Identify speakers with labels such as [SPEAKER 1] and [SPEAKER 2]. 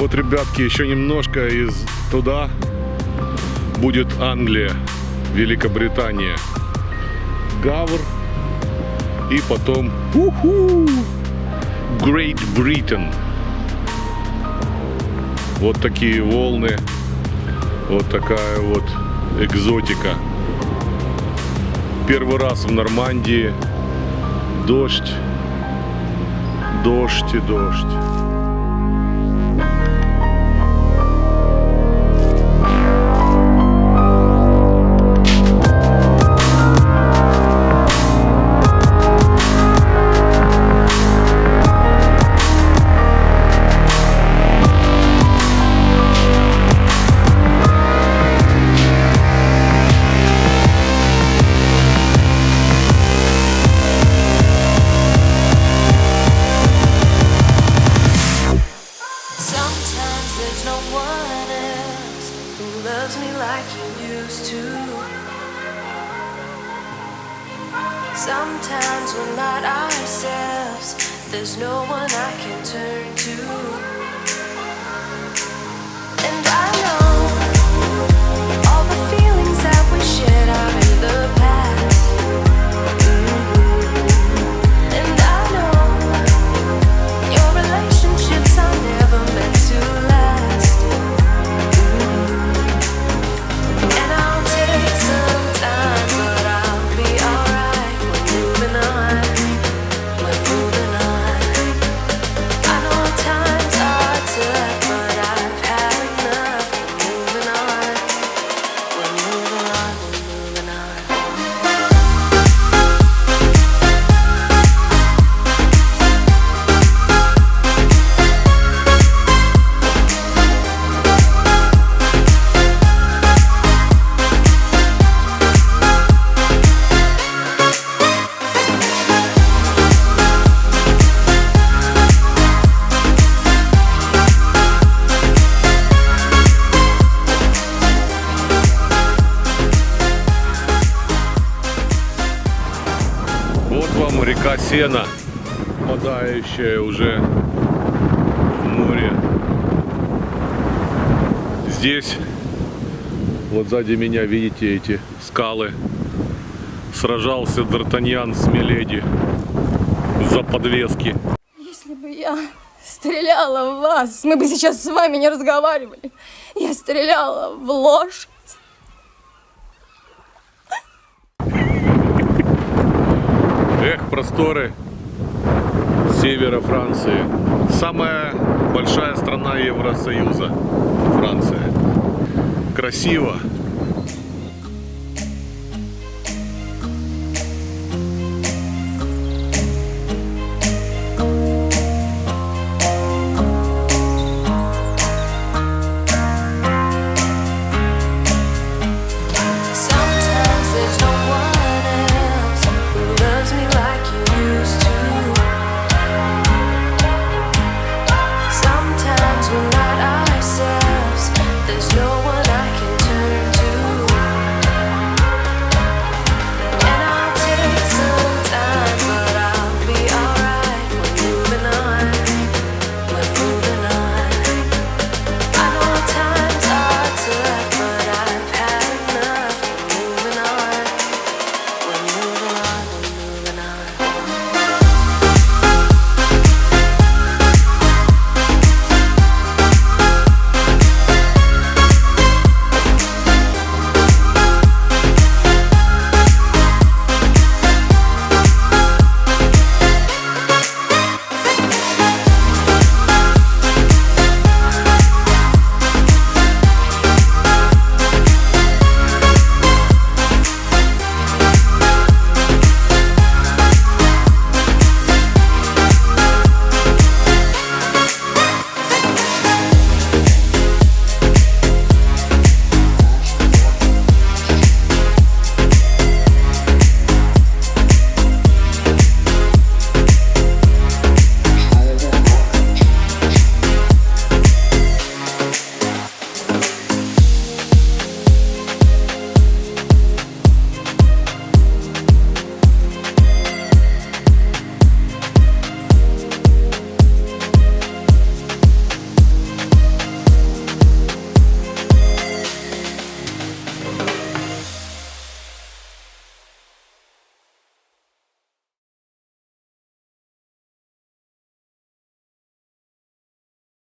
[SPEAKER 1] Вот, ребятки, еще немножко из туда будет Англия, Великобритания, Гавр и потом Great Britain. Вот такие волны, вот такая вот экзотика. Первый раз в Нормандии. Дождь, дождь и дождь.
[SPEAKER 2] Sometimes we're not ourselves. There's no one I can turn to. And I know all the feelings that we shared are in the past. And I know your relationships are never meant to last. And I'll take some time, but I'll be alright. Moving on, we're moving on. I know times are tough, but I've had enough. We're moving on, we're moving on, we're moving on.
[SPEAKER 1] Вот вам река Сена, впадающая уже в море. Здесь, вот сзади меня, видите эти скалы. Сражался Д'Артаньян с Миледи за подвески.
[SPEAKER 3] Если бы я стреляла в вас, мы бы сейчас с вами не разговаривали. Я стреляла в лошадь.
[SPEAKER 1] Эх, просторы севера Франции. Самая большая страна Евросоюза, Франция. Красиво.